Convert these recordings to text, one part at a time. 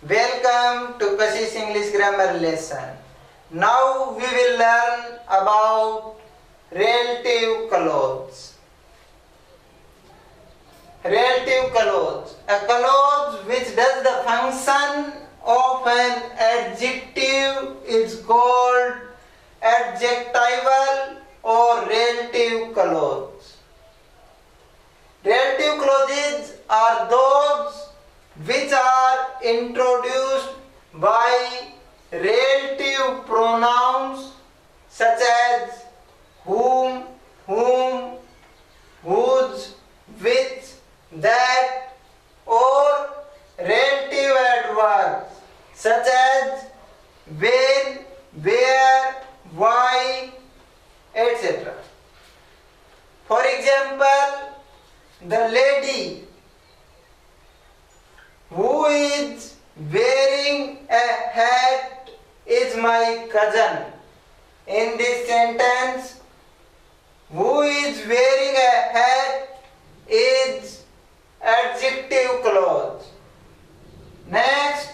Welcome to Kashish English Grammar lesson. Now we will learn about relative clause. Relative clause. A clause which does the function of an adjective is called adjectival or relative clause. Relative clauses are those which are introduced by relative pronouns such as whom, whose, which, that, or relative adverbs such as when, where, why, etc. For example, the lady who is wearing a hat is my cousin. In this sentence, who is wearing a hat is adjective clause. Next,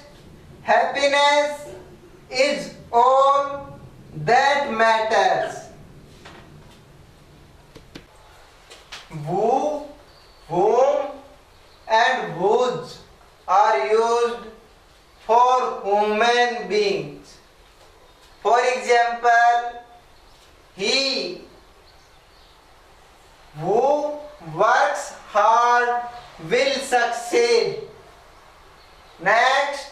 happiness is all that matters. Who, whom, and whose are used for human beings. For example, he who works hard will succeed. Next,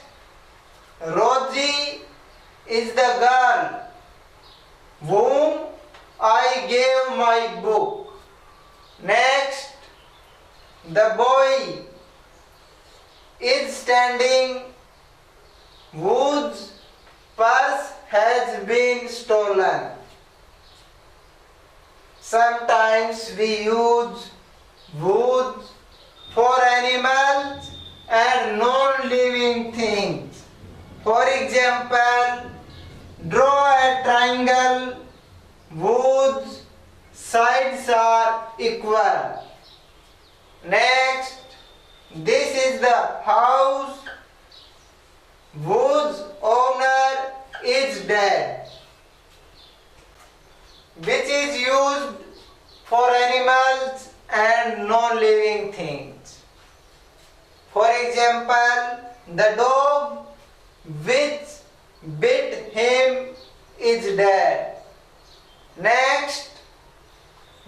Rosie is the girl whom I gave my book. Next, the boy is standing whose purse has been stolen. Sometimes we use whose for animals and non-living things. For example, draw a triangle whose sides are equal. Next, this is the house whose owner is dead, which is used for animals and non-living things. For example, the dog which bit him is dead. Next,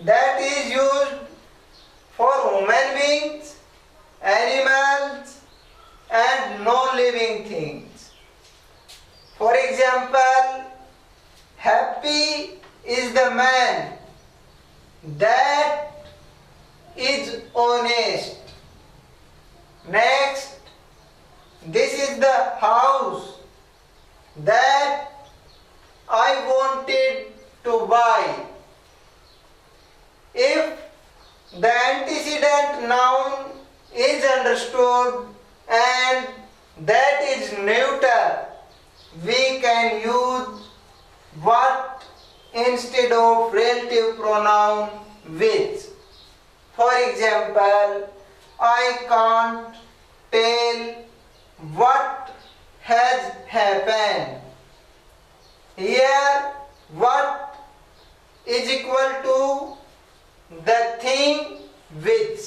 that is used for human beings, animals, and non-living things. For example, happy is the man that is honest. Next, this is the house that I wanted to buy. If the antecedent noun is understood and that is neuter, we can use what instead of relative pronoun which. For example, I can't tell what has happened. Here, what is equal to the thing which.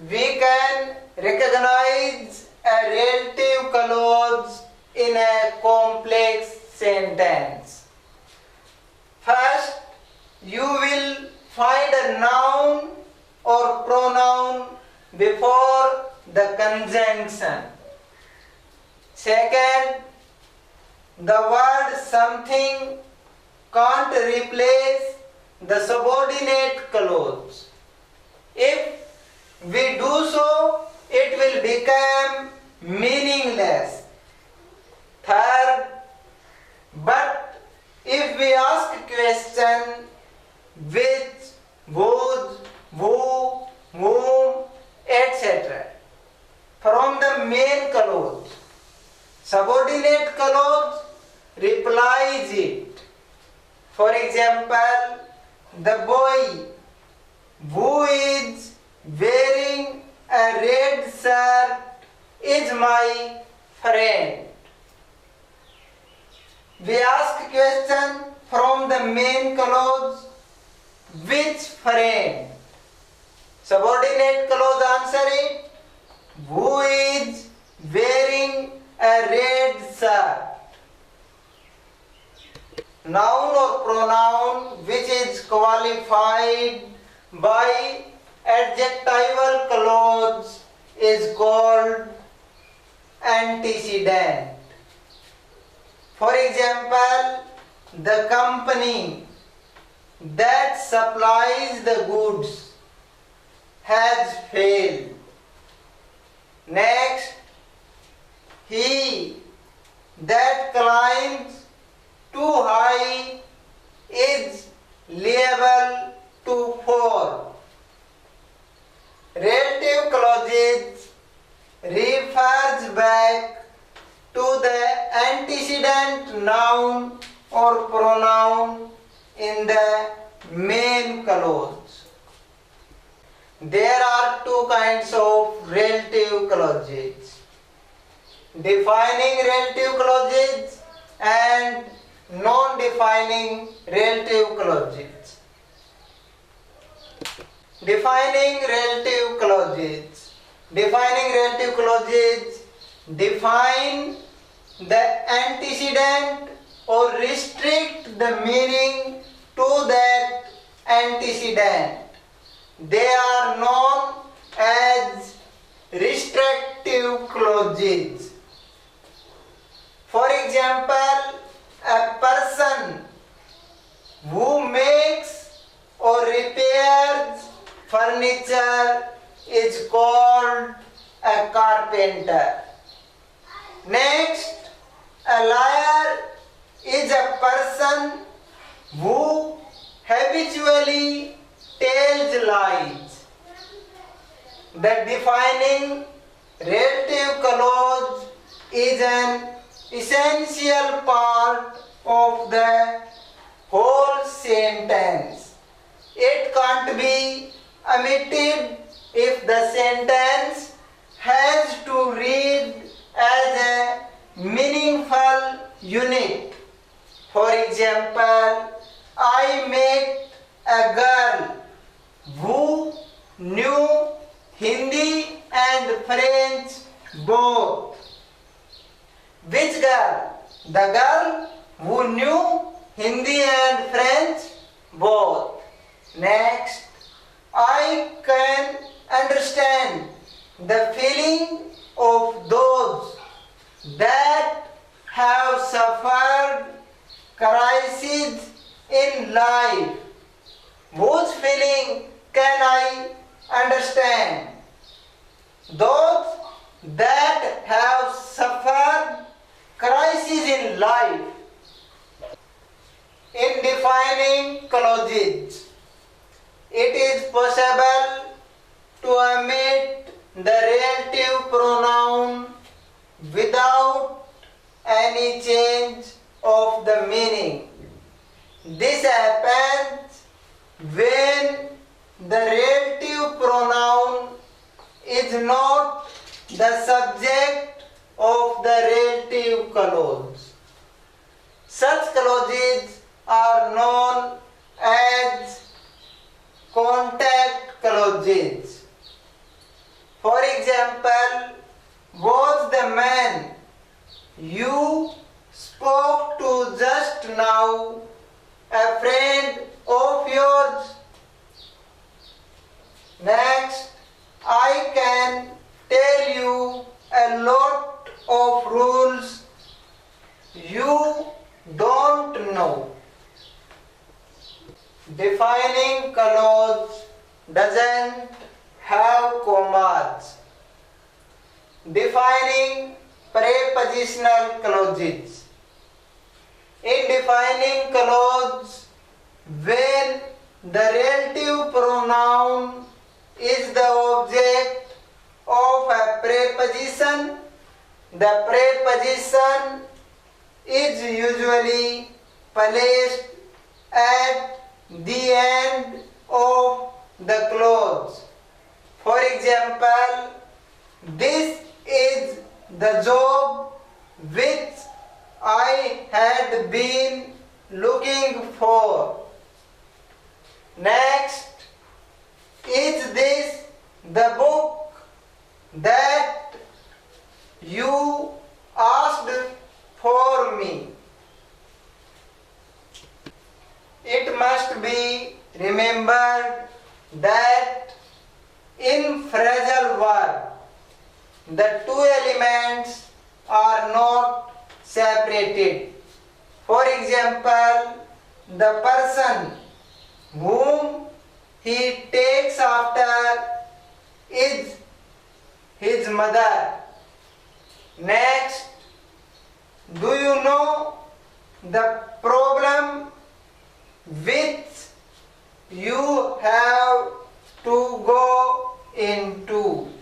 We can recognize a relative clause in a complex sentence. First, you will find a noun or pronoun before the conjunction. Second, the word something can't replace the subordinate clause. If we do so, it will become meaningless. Third, but if we ask a question which, whose, who, whom, etc. from the main clause, subordinate clause replies it. For example, the boy is my friend. We ask question from the main clause, which friend? Subordinate clause answer it, who is wearing a red shirt. Noun or pronoun which is qualified by adjectival clause is called antecedent. For example, the company that supplies the goods has failed. Next, he that climbs too high is liable to fall. Relative clauses refers back to the antecedent noun or pronoun in the main clause. There are two kinds of relative clauses: defining relative clauses and non-defining relative clauses. Defining relative clauses. Defining relative clauses define the antecedent or restrict the meaning to that antecedent. They are known as restrictive clauses. For example, a person who makes or repairs furniture is called a carpenter. Next, a liar is a person who habitually tells lies. The defining relative clause is an essential part of the whole sentence. It can't be omitted if the sentence has to read as a meaningful unit. For example, I met a girl who knew Hindi and French both. Which girl? The girl who knew Hindi and French both. Next, I can understand the feeling of those that have suffered crises in life. Whose feeling can I understand? Those that have suffered crises in life. In defining clauses, it is possible to omit the relative pronoun without any change of the meaning. This happens when the relative pronoun is not the subject of the relative clause. Such clauses are known as contact clauses. For example, was the man you spoke to just now a friend of yours? Next, I can tell you a lot of rules you don't know. Defining clause doesn't have commas. Defining prepositional clauses. In defining clause, when the relative pronoun is the object of a preposition, the preposition is usually placed at the end of the clause. For example, this is the job which I had been looking for. Next, is this the book that you asked for me? It must be remembered that in phrasal verb, the two elements are not separated. For example, the person whom he takes after is his mother. Next, do you know the problem which you have to go into?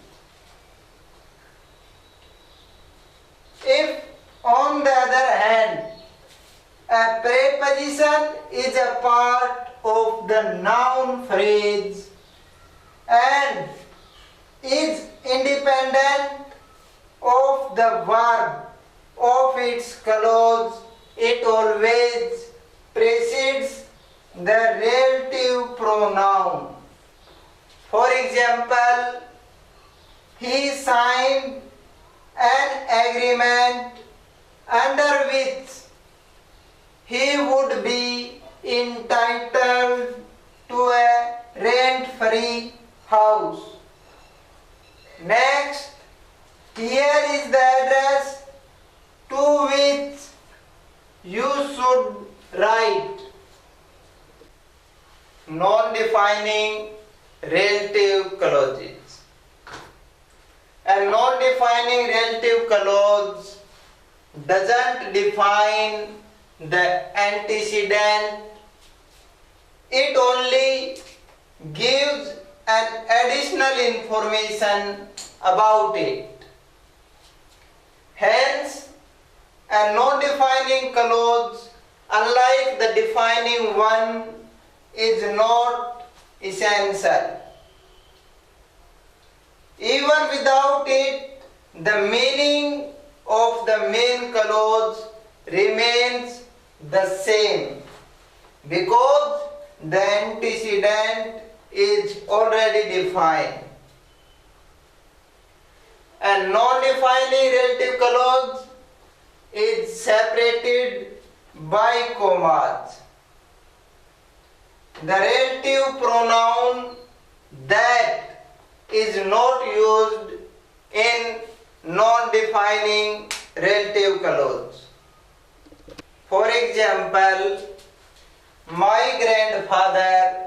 If, on the other hand, a preposition is a part of the noun phrase and is independent of the verb of its clause, it always precedes the relative pronoun. For example, he signed an agreement under which he would be entitled to a rent-free house. Next, here is the address to which you should write. Non-defining relative clauses. A non-defining relative clause doesn't define the antecedent, it only gives an additional information about it. Hence, a non-defining clause, unlike the defining one, is not essential. Even without it, the meaning of the main clause remains the same because the antecedent is already defined. A non-defining relative clause is separated by commas. The relative pronoun that is not used in non-defining relative clause. For example, my grandfather,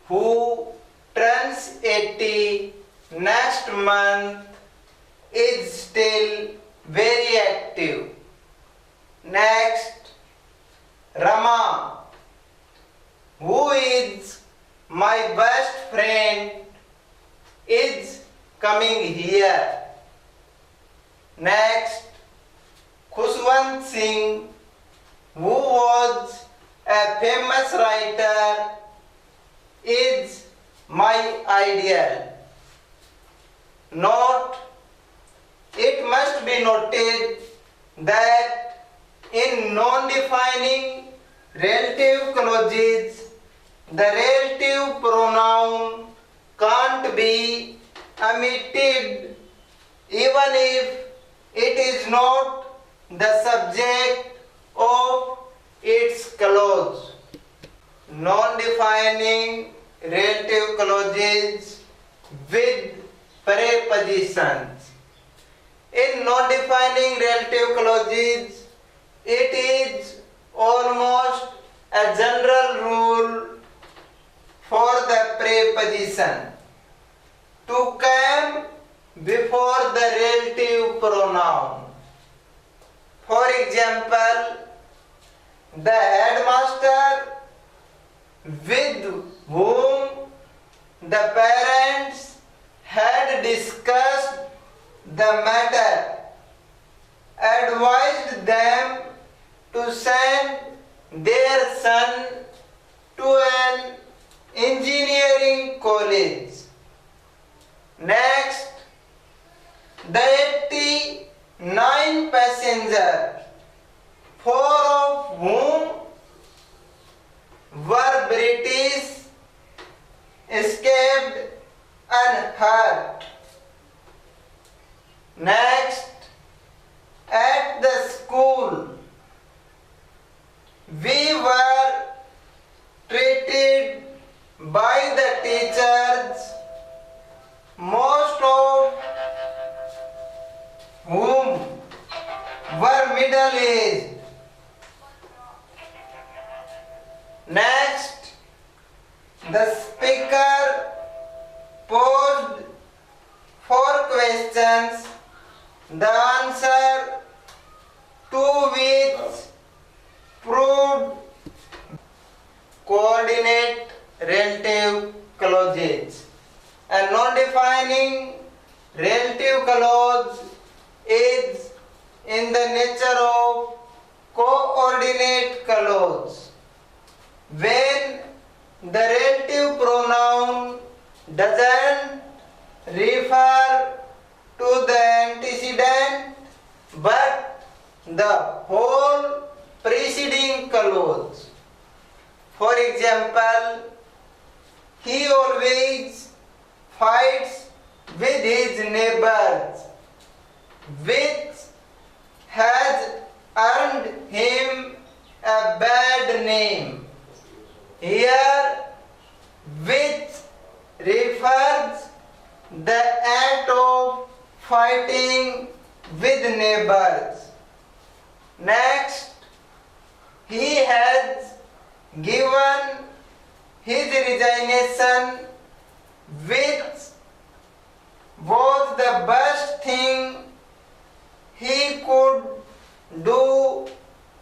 who turns 80 next month, is still very active. Next, Rama, who is my best friend, is coming here. Next, Khushwant Singh, who was a famous writer, is my ideal. Note, it must be noted that in non-defining relative clauses, the relative pronoun can't be omitted even if it is not the subject of its clause. Non-defining relative clauses with prepositions. In non-defining relative clauses, it is almost a general rule for the preposition to come before the relative pronoun. For example, the headmaster with whom the parents had discussed the matter advised them to send their son to an engineering college. Next, the 80 9 passengers, 4 of whom were British, escaped unhurt. Next, at the school, we were treated by the teachers, most of whom were middle-aged. Next, the speaker posed 4 questions, the answer to which proved coordinate relative clauses. A non-defining relative clause is in the nature of coordinate clause. When the relative pronoun doesn't refer to the antecedent but the whole preceding clause. For example, he always fights with his neighbors, which has earned him a bad name. Here, which refers the act of fighting with neighbors. Next, he has given his resignation, which was the best thing he could do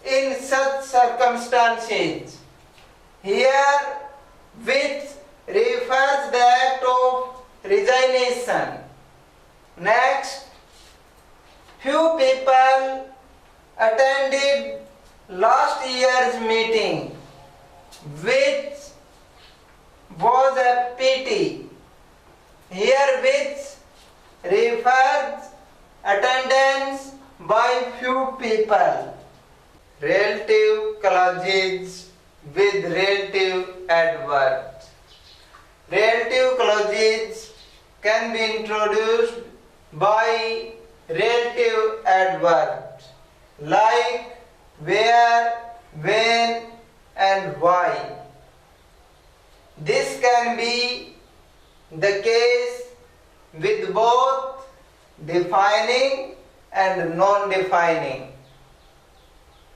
in such circumstances. Here, which refers the act of resignation. Next, few people attended last year's meeting, which was a pity. Here, which refers attendance by few people. Relative clauses with relative adverbs. Relative clauses can be introduced by relative adverbs like where, when, and why. This can be the case with both defining and non-defining.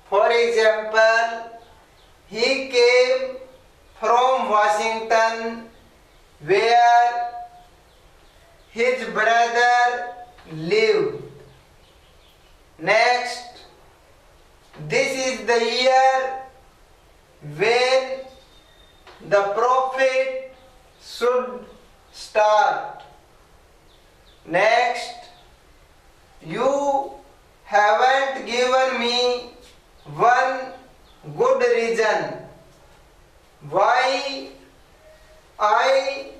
For example, he came from Washington where his brother lived. Next, this is the year when the prophet should start. Next, you haven't given me one good reason why I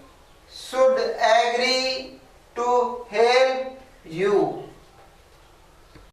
should agree to help you.